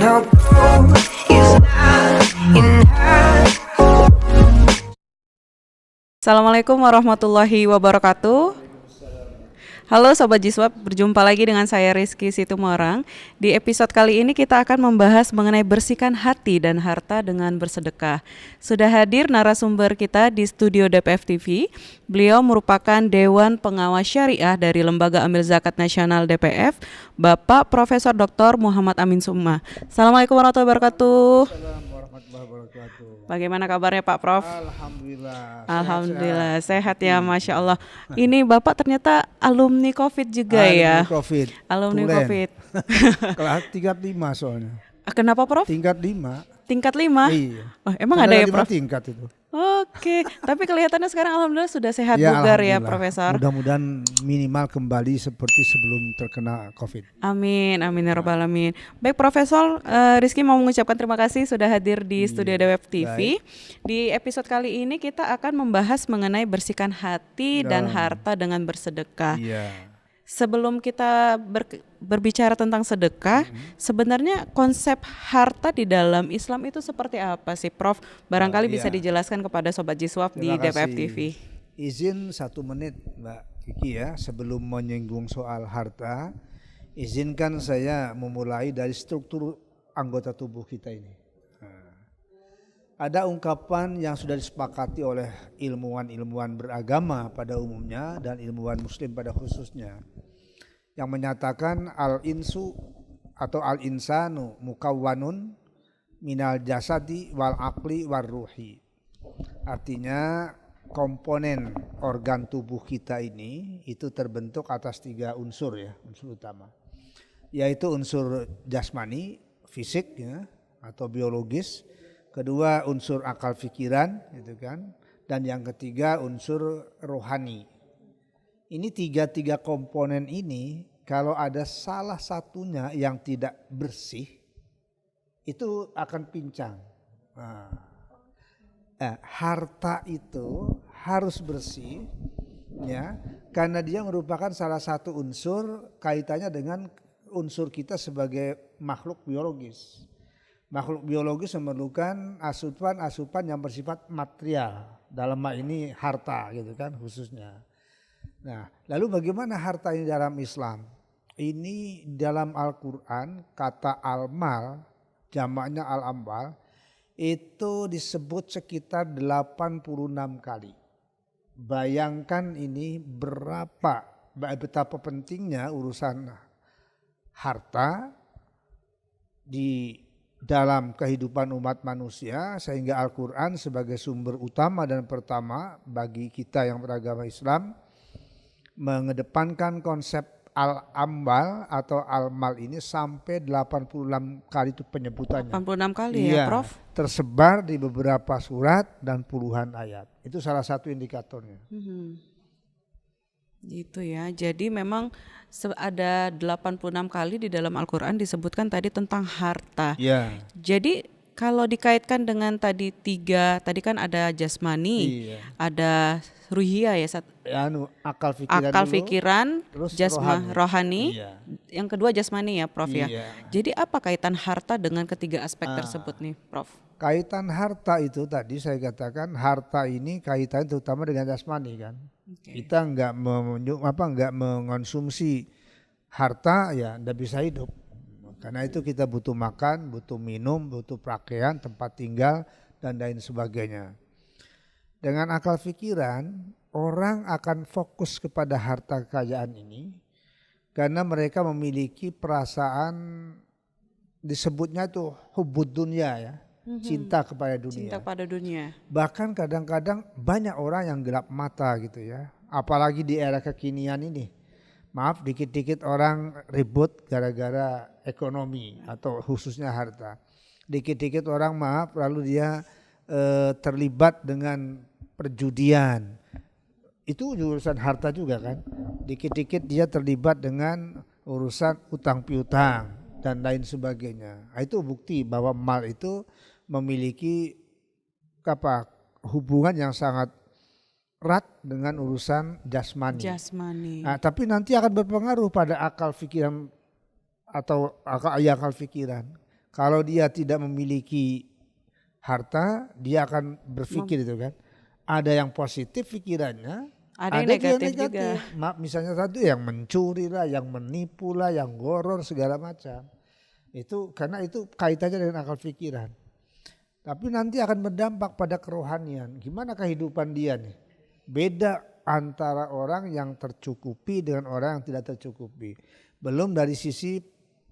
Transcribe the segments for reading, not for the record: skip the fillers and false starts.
Your goal is not in her. Assalamualaikum warahmatullahi wabarakatuh. Halo Sobat Jiswab, berjumpa lagi dengan saya Rizky Situmorang. Di episode kali ini kita akan membahas mengenai bersihkan hati dan harta dengan bersedekah. Sudah hadir narasumber kita di studio DPF TV. Beliau merupakan Dewan Pengawas Syariah dari Lembaga Amil Zakat Nasional DPF, Bapak Profesor Dr. Muhammad Amin Summa. Assalamualaikum warahmatullahi wabarakatuh. Assalamualaikum warahmatullahi wabarakatuh. Bagaimana kabarnya Pak Prof? Alhamdulillah. Alhamdulillah sehat ya, Masya Allah. Ini Bapak ternyata alumni COVID juga ya. COVID. Alumni Tulen. COVID. Kelas tingkat 5 soalnya. Kenapa Prof? Tingkat 5. Tingkat 5? Iya. Oh, emang ada ya 5 Prof? tingkat itu. Oke, tapi kelihatannya sekarang alhamdulillah sudah sehat Ya, bugar ya alhamdulillah. Profesor. Mudah-mudahan minimal kembali seperti sebelum terkena COVID. Amin, amin ya rabbal alamin. Baik Profesor, Rizky mau mengucapkan terima kasih sudah hadir di studio DWF TV. Di episode kali ini kita akan membahas mengenai bersihkan hati dan harta dengan bersedekah. Iya. Sebelum kita berbicara tentang sedekah, sebenarnya konsep harta di dalam Islam itu seperti apa sih Prof? Barangkali bisa dijelaskan kepada Sobat Jiswab di Terima DPF kasih. TV. Izin 1 menit Mbak Kiki ya, sebelum menyinggung soal harta, izinkan saya memulai dari struktur anggota tubuh kita ini. Ada ungkapan yang sudah disepakati oleh ilmuwan-ilmuwan beragama pada umumnya dan ilmuwan muslim pada khususnya, yang menyatakan al-insu atau al-insanu mukawwanun minal jasadi wal aqli war ruhi. Artinya komponen organ tubuh kita ini itu terbentuk atas 3 unsur ya, unsur utama. Yaitu unsur jasmani, fisik ya, atau biologis. Kedua unsur akal pikiran gitu kan, dan yang ketiga unsur rohani. Ini tiga komponen ini kalau ada salah satunya yang tidak bersih itu akan pincang. Harta itu harus bersih ya, karena dia merupakan salah satu unsur kaitannya dengan unsur kita sebagai makhluk biologis. Makhluk biologis memerlukan asupan yang bersifat material, dalam hal ini harta gitu kan khususnya. Nah, lalu bagaimana harta ini dalam Islam? Ini dalam Al-Quran kata al-mal, jamaknya al-ambal, itu disebut sekitar 86 kali. Bayangkan ini betapa pentingnya urusan harta di dalam kehidupan umat manusia, sehingga Al-Quran sebagai sumber utama dan pertama bagi kita yang beragama Islam mengedepankan konsep al-ambal atau al-mal ini sampai 86 kali itu penyebutannya. 86 kali ya Prof? Tersebar di beberapa surat dan puluhan ayat. Itu salah satu indikatornya. Gitu ya, jadi memang ada 86 kali di dalam Al-Quran disebutkan tadi tentang harta. Iya. Jadi kalau dikaitkan dengan tadi 3, tadi kan ada jasmani, Iya. ada ruhiyah ya, akal pikiran, terus rohani. Iya. Yang kedua jasmani ya Prof ya. Iya. Jadi apa kaitan harta dengan ketiga aspek tersebut nih Prof? Kaitan harta itu tadi saya katakan, harta ini kaitan terutama dengan jasmani kan. Kita nggak mengonsumsi harta ya nggak bisa hidup. Karena itu kita butuh makan, butuh minum, butuh pakaian, tempat tinggal dan lain sebagainya. Dengan akal pikiran orang akan fokus kepada harta kekayaan ini karena mereka memiliki perasaan, disebutnya itu hubbud dunya ya. Cinta kepada dunia. Cinta pada dunia. Bahkan kadang-kadang banyak orang yang gelap mata gitu ya. Apalagi di era kekinian ini. Maaf, dikit-dikit orang ribut gara-gara ekonomi atau khususnya harta. Dikit-dikit orang lalu dia terlibat dengan perjudian. Itu urusan harta juga kan. Dikit-dikit dia terlibat dengan urusan utang piutang dan lain sebagainya. Itu bukti bahwa mal itu memiliki hubungan yang sangat erat dengan urusan jasmani. Nah, tapi nanti akan berpengaruh pada akal pikiran atau akal pikiran. Kalau dia tidak memiliki harta, dia akan berpikir itu kan. Ada yang positif pikirannya, Ada yang juga negatif juga. Misalnya satu yang mencuri lah, yang menipu lah, yang goror segala macam. Itu karena itu kaitannya dengan akal pikiran. Tapi nanti akan berdampak pada kerohanian. Gimana kehidupan dia nih? Beda antara orang yang tercukupi dengan orang yang tidak tercukupi. Belum dari sisi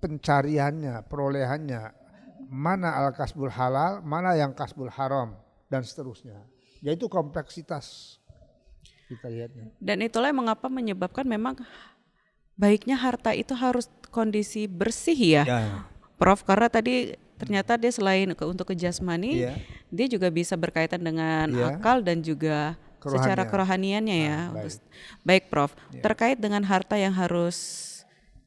pencariannya, perolehannya. Mana al-kasbul halal, mana yang kasbul haram, dan seterusnya. Yaitu kompleksitas kita lihatnya. Dan itulah yang mengapa menyebabkan memang baiknya harta itu harus kondisi bersih ya, Prof. Karena tadi ternyata dia selain untuk ke jasmani, dia juga bisa berkaitan dengan akal dan juga secara kerohaniannya ya. Baik Prof, terkait dengan harta yang harus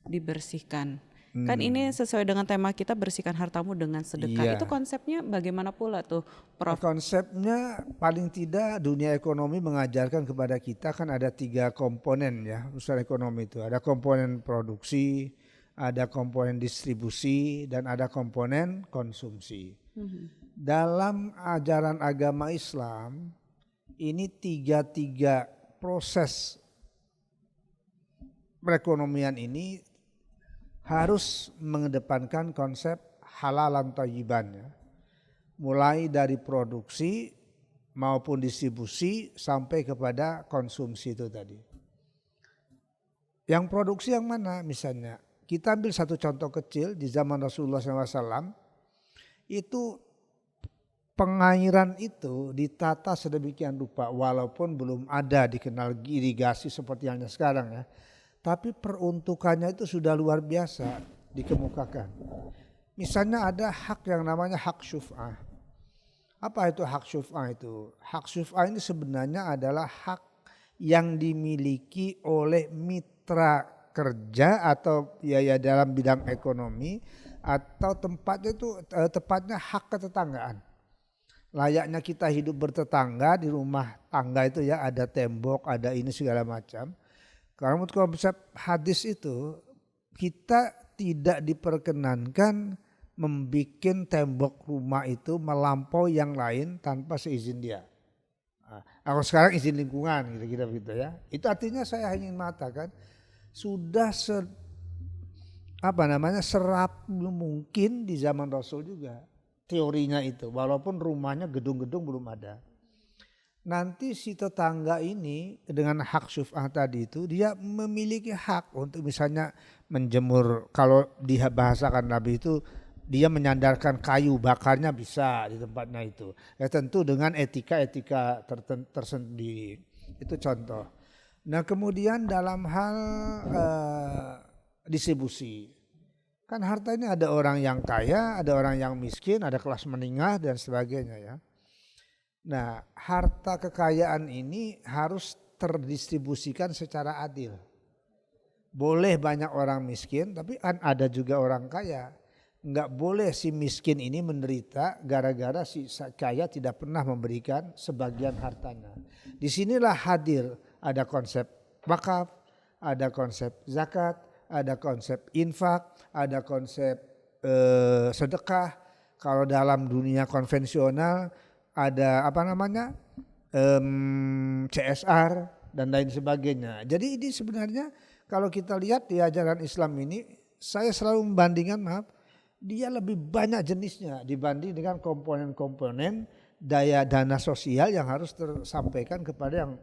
dibersihkan. Kan ini sesuai dengan tema kita, bersihkan hartamu dengan sedekah. Itu konsepnya bagaimana pula tuh Prof? Konsepnya paling tidak dunia ekonomi mengajarkan kepada kita kan ada 3 komponen ya usaha ekonomi itu. Ada komponen produksi, ada komponen distribusi, dan ada komponen konsumsi. Dalam ajaran agama Islam, ini tiga proses perekonomian ini harus mengedepankan konsep halalan thayyiban ya. Mulai dari produksi maupun distribusi sampai kepada konsumsi itu tadi. Yang produksi yang mana misalnya? Kita ambil satu contoh kecil di zaman Rasulullah SAW, itu pengairan itu ditata sedemikian rupa walaupun belum ada dikenal irigasi seperti yang sekarang ya. Tapi peruntukannya itu sudah luar biasa dikemukakan. Misalnya ada hak yang namanya hak syuf'ah. Apa itu hak syuf'ah itu? Hak syuf'ah ini sebenarnya adalah hak yang dimiliki oleh mitra kerja atau ya dalam bidang ekonomi, atau tempatnya itu tepatnya hak ketetanggaan. Layaknya kita hidup bertetangga di rumah tangga itu ya, ada tembok, ada ini segala macam. Karena menurut konsep hadis itu kita tidak diperkenankan membuat tembok rumah itu melampaui yang lain tanpa seizin dia. Kalau sekarang izin lingkungan gitu-gitu begitu ya. Itu artinya saya ingin mengatakan sudah serap mungkin di zaman Rasul juga teorinya itu, walaupun rumahnya gedung-gedung belum ada. Nanti si tetangga ini dengan hak syuf'ah tadi itu dia memiliki hak untuk misalnya menjemur, kalau dibahasakan Nabi itu dia menyandarkan kayu bakarnya bisa di tempatnya itu. Ya tentu dengan etika-etika tersendiri. Itu contoh. Nah kemudian dalam hal distribusi, kan harta ini ada orang yang kaya, ada orang yang miskin, ada kelas menengah dan sebagainya ya. Nah harta kekayaan ini harus terdistribusikan secara adil. Boleh banyak orang miskin, tapi kan ada juga orang kaya. Enggak boleh si miskin ini menderita gara-gara si kaya tidak pernah memberikan sebagian hartanya. Disinilah hadir. Ada konsep wakaf, ada konsep zakat, ada konsep infak, ada konsep sedekah. Kalau dalam dunia konvensional ada CSR dan lain sebagainya. Jadi ini sebenarnya kalau kita lihat di ajaran Islam ini, saya selalu membandingkan dia lebih banyak jenisnya dibanding dengan komponen-komponen dana sosial yang harus tersampaikan kepada yang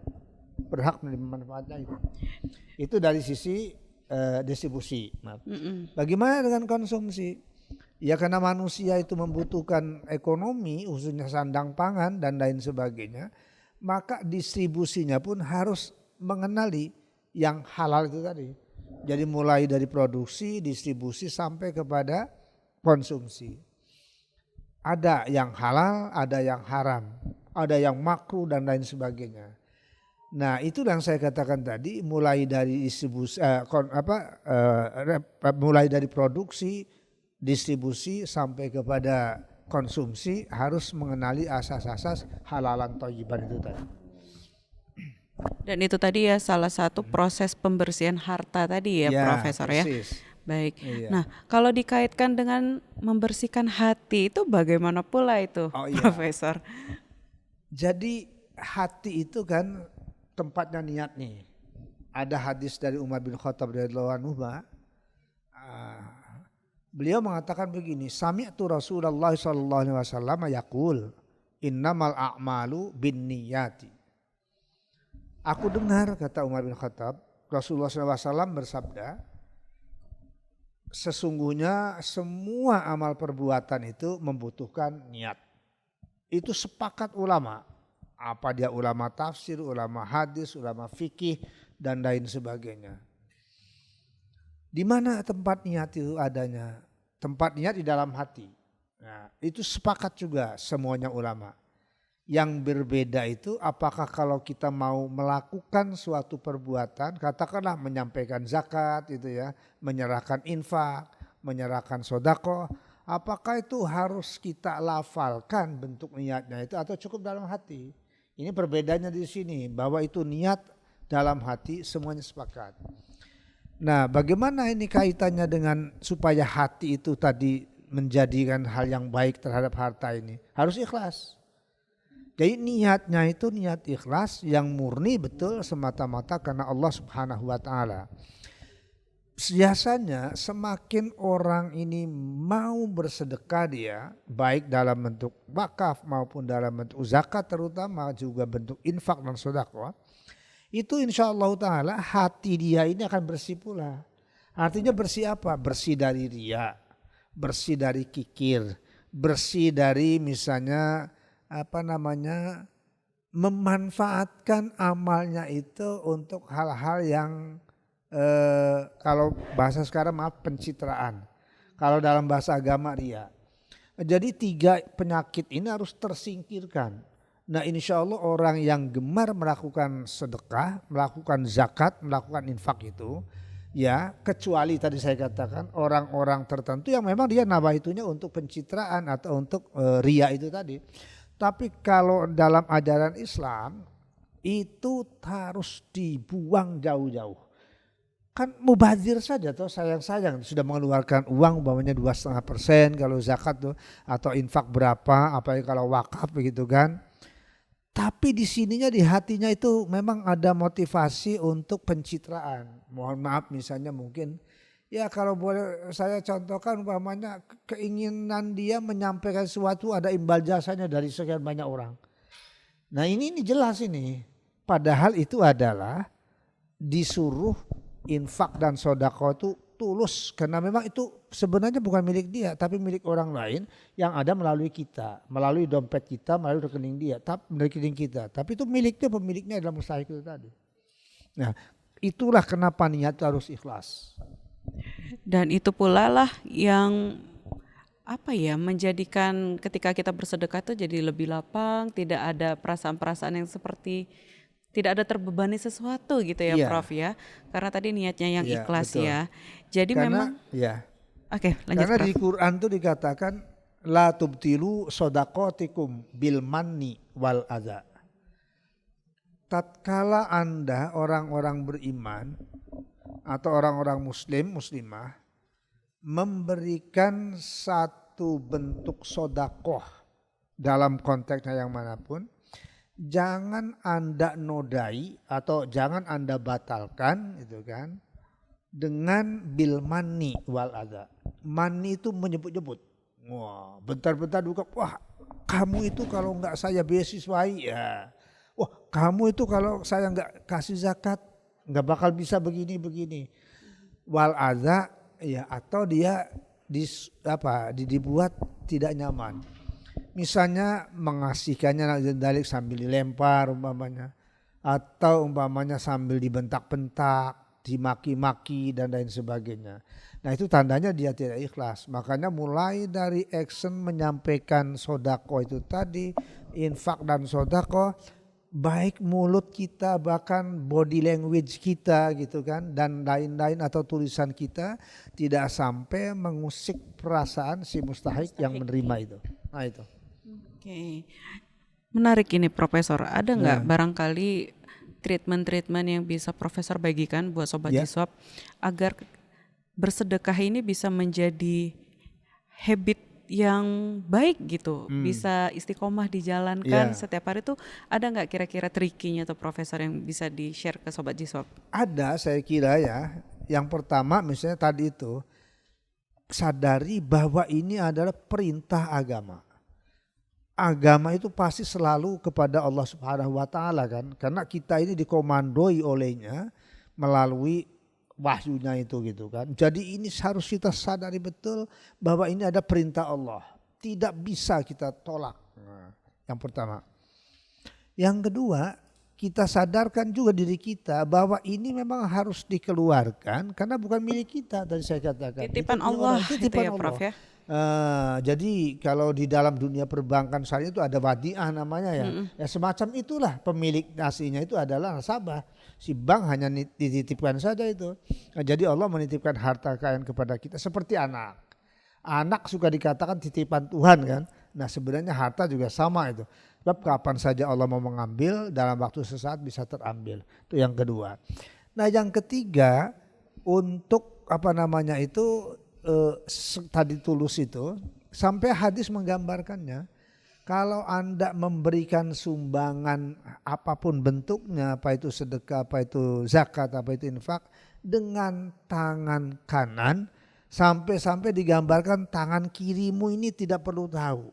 berhak menerima manfaatnya itu. Itu dari sisi distribusi. Bagaimana dengan konsumsi? Ya karena manusia itu membutuhkan ekonomi, khususnya sandang pangan dan lain sebagainya, maka distribusinya pun harus mengenali yang halal itu tadi. Jadi mulai dari produksi, distribusi sampai kepada konsumsi. Ada yang halal, ada yang haram, ada yang makruh dan lain sebagainya. Nah itu yang saya katakan tadi, mulai dari distribusi, mulai dari produksi, distribusi sampai kepada konsumsi harus mengenali asas-asas halalan thayyiban itu tadi. Dan itu tadi ya salah satu proses pembersihan harta tadi ya, Profesor ya. Baik. Iya. Nah, kalau dikaitkan dengan membersihkan hati itu bagaimana pula itu, Oh iya. Profesor? Jadi hati itu kan tempatnya niat nih. Ada hadis dari Umar bin Khattab radhiyallahu anhu, beliau mengatakan begini, sami'tu Rasulullah sallallahu alaihi wasallam yaqul, innamal a'malu binniyati. Aku dengar, kata Umar bin Khattab, Rasulullah SAW bersabda, sesungguhnya semua amal perbuatan itu membutuhkan niat. Itu sepakat ulama. Apa dia ulama tafsir, ulama hadis, ulama fikih, dan lain sebagainya. Di mana tempat niat itu adanya? Tempat niat di dalam hati. Nah, itu sepakat juga semuanya ulama. Yang berbeda itu apakah kalau kita mau melakukan suatu perbuatan, katakanlah menyampaikan zakat itu ya, menyerahkan infak, menyerahkan sodako, apakah itu harus kita lafalkan bentuk niatnya itu atau cukup dalam hati? Ini perbedaannya di sini, bahwa itu niat dalam hati semuanya sepakat. Nah, bagaimana ini kaitannya dengan supaya hati itu tadi menjadikan hal yang baik terhadap harta ini? Harus ikhlas. Jadi niatnya itu niat ikhlas yang murni betul semata-mata karena Allah Subhanahu wa taala. Biasanya semakin orang ini mau bersedekah dia, baik dalam bentuk wakaf maupun dalam bentuk zakat, terutama juga bentuk infak dan sedekah, itu insya Allah taala hati dia ini akan bersih pula. Artinya bersih apa? Bersih dari riya, bersih dari kikir, bersih dari misalnya memanfaatkan amalnya itu untuk hal-hal yang kalau bahasa sekarang pencitraan. Kalau dalam bahasa agama riya. Jadi 3 penyakit ini harus tersingkirkan. Nah, insya Allah orang yang gemar melakukan sedekah, melakukan zakat, melakukan infak itu, ya kecuali tadi saya katakan orang-orang tertentu yang memang dia nawaitunya untuk pencitraan atau untuk riya itu tadi. Tapi kalau dalam ajaran Islam itu harus dibuang jauh-jauh. Kan mubazir saja atau sayang-sayang sudah mengeluarkan uang umpamanya 2,5% kalau zakat tuh, atau infak berapa, apalagi kalau wakaf begitu kan. Tapi di sininya di hatinya itu memang ada motivasi untuk pencitraan. Mohon maaf misalnya mungkin ya kalau boleh saya contohkan umpamanya keinginan dia menyampaikan sesuatu ada imbal jasanya dari sekian banyak orang. Nah ini jelas ini. Padahal itu adalah disuruh infak dan sodako itu tulus. Karena memang itu sebenarnya bukan milik dia tapi milik orang lain yang ada melalui kita. Melalui dompet kita, melalui rekening dia, rekening kita. Tapi itu miliknya, pemiliknya adalah mustahik itu tadi. Nah itulah kenapa niat harus ikhlas. Dan itu pula lah yang menjadikan ketika kita bersedekah itu jadi lebih lapang, tidak ada perasaan-perasaan yang seperti tidak ada terbebani sesuatu gitu ya, Iya. Prof ya. Karena tadi niatnya yang Iya, ikhlas betul. ya. Jadi Karena memang ya. Oke, lanjut Karena Prof. di Quran tuh dikatakan la tubtilu sodakotikum bil manni wal adza. Tatkala Anda orang-orang beriman atau orang-orang muslimah memberikan satu bentuk sodakoh dalam konteksnya yang manapun, jangan Anda nodai atau jangan Anda batalkan itu kan dengan bil manni wal adza. Manni itu menyebut-nyebut. Wah, bentar-bentar buka, wah kamu itu kalau enggak saya beasiswai ya. Wah kamu itu kalau saya enggak kasih zakat enggak bakal bisa begini-begini. Wal adza ya, atau dia dibuat tidak nyaman. Misalnya mengasihkannya dalik sambil dilempar umpamanya, atau umpamanya sambil dibentak-bentak, dimaki-maki dan lain sebagainya. Nah itu tandanya dia tidak ikhlas. Makanya mulai dari action menyampaikan sodako itu tadi, infak dan sodako, baik mulut kita bahkan body language kita gitu kan, dan lain-lain atau tulisan kita tidak sampai mengusik perasaan si mustahik yang menerima itu. Nah itu. Oke. Menarik ini Profesor. Ada nggak barangkali treatment yang bisa Profesor bagikan buat Sobat Ya. Jiswab agar bersedekah ini bisa menjadi habit yang baik gitu, bisa istiqomah dijalankan setiap hari tuh, ada nggak kira-kira trikinya atau profesor yang bisa di-share ke Sobat Jiswab? Ada, saya kira ya. Yang pertama misalnya tadi itu, sadari bahwa ini adalah perintah agama. Agama itu pasti selalu kepada Allah Subhanahu wa taala kan, karena kita ini dikomandoi olehnya melalui wahyunya itu gitu kan. Jadi ini harus kita sadari betul bahwa ini ada perintah Allah, tidak bisa kita tolak. Yang pertama. Yang kedua, kita sadarkan juga diri kita bahwa ini memang harus dikeluarkan karena bukan milik kita. Tadi saya katakan Titipan itu Allah, titipan itu ya Allah. Prof ya. Jadi kalau di dalam dunia perbankan syariah itu ada wadiah namanya ya. Ya semacam itulah, pemilik aslinya itu adalah nasabah. Si bank hanya dititipkan saja itu. Nah, jadi Allah menitipkan harta kekayaan kepada kita seperti anak. Anak suka dikatakan titipan Tuhan kan. Nah sebenarnya harta juga sama itu. Sebab kapan saja Allah mau mengambil, dalam waktu sesaat bisa terambil. Itu yang kedua. Nah yang ketiga, untuk tadi tulus itu, sampai hadis menggambarkannya, kalau Anda memberikan sumbangan apapun bentuknya, apa itu sedekah, apa itu zakat, apa itu infak, dengan tangan kanan, sampai digambarkan tangan kirimu ini tidak perlu tahu.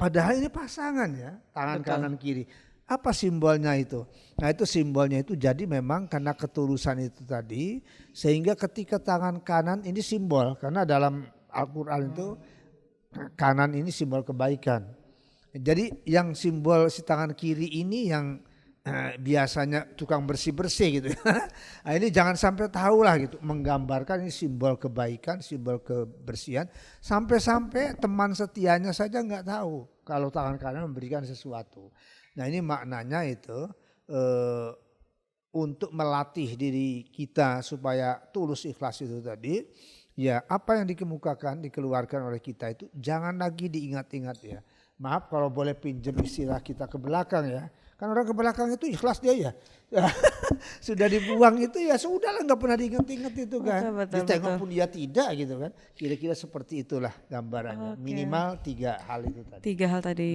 Padahal ini pasangan ya, tangan kanan kiri. Apa simbolnya itu? Nah itu simbolnya itu jadi memang karena ketulusan itu tadi, sehingga ketika tangan kanan ini simbol, karena dalam Al-Quran itu kanan ini simbol kebaikan. Jadi yang simbol si tangan kiri ini yang biasanya tukang bersih-bersih gitu. Nah ini jangan sampai tahu lah gitu, menggambarkan ini simbol kebaikan, simbol kebersihan. Sampai-sampai teman setianya saja nggak tahu kalau tangan kanan memberikan sesuatu. Nah ini maknanya itu untuk melatih diri kita supaya tulus ikhlas itu tadi. Ya apa yang dikeluarkan oleh kita itu jangan lagi diingat-ingat ya. Maaf kalau boleh pinjam istilah kita ke belakang ya. Kan orang ke belakang itu ikhlas dia ya. Sudah dibuang itu ya sudah lah, nggak pernah diingat-ingat itu kan. Betul, Ditengok pun dia tidak gitu kan. Kira-kira seperti itulah gambarannya. Minimal 3 hal itu tadi. 3 hal tadi.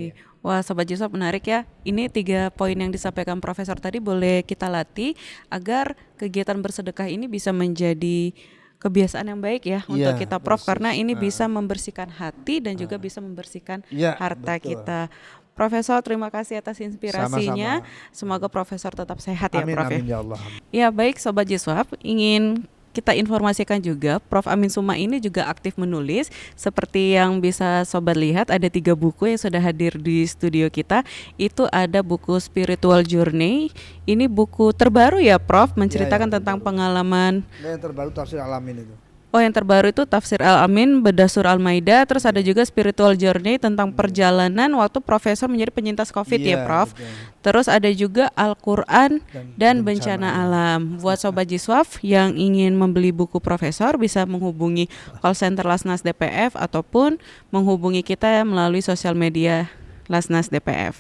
Wah Sobat Jiswab menarik ya. Ini 3 poin yang disampaikan Profesor tadi boleh kita latih agar kegiatan bersedekah ini bisa menjadi kebiasaan yang baik ya untuk kita Prof, karena ini bisa membersihkan hati dan juga bisa membersihkan harta kita. Profesor, terima kasih atas inspirasinya. Sama-sama. Semoga Profesor tetap sehat ya Amin, Prof. amin ya Allah. Ya baik Sobat Jiswab, ingin kita informasikan juga Prof Amin Suma ini juga aktif menulis. Seperti yang bisa Sobat lihat ada 3 buku yang sudah hadir di studio kita. Itu ada buku Spiritual Journey. Ini buku terbaru ya Prof, menceritakan tentang pengalaman. Yang terbaru Tafsir Al-Amin itu. Oh yang terbaru itu Tafsir Al-Amin, Bedah Surah Al-Maidah. Terus ada juga Spiritual Journey tentang perjalanan waktu Profesor menjadi penyintas COVID ya Prof. Betul. Terus ada juga Al-Quran dan Bencana Alam. Buat Sobat Jiswab yang ingin membeli buku Profesor bisa menghubungi call center Lasnas DPF ataupun menghubungi kita melalui sosial media Lasnas DPF.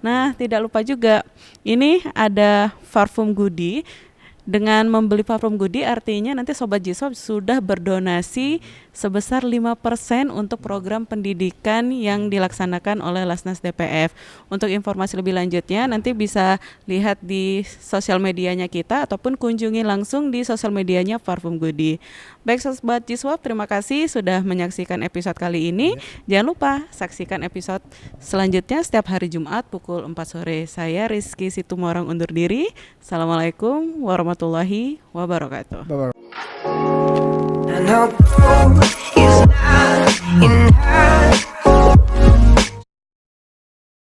Nah tidak lupa juga ini ada parfum goodie. Dengan membeli parfum goodie artinya nanti Sobat Jiswab sudah berdonasi sebesar 5% untuk program pendidikan yang dilaksanakan oleh Lasnas DPF. Untuk informasi lebih lanjutnya nanti bisa lihat di sosial medianya kita ataupun kunjungi langsung di sosial medianya Parfum Goodie. Baik Sobat Jiswab, terima kasih sudah menyaksikan episode kali ini. Jangan lupa saksikan episode selanjutnya setiap hari Jumat pukul 4 sore. Saya Rizky Situmorang undur diri. Assalamualaikum warahmatullahi wabarakatuh. Bye-bye. And I'll go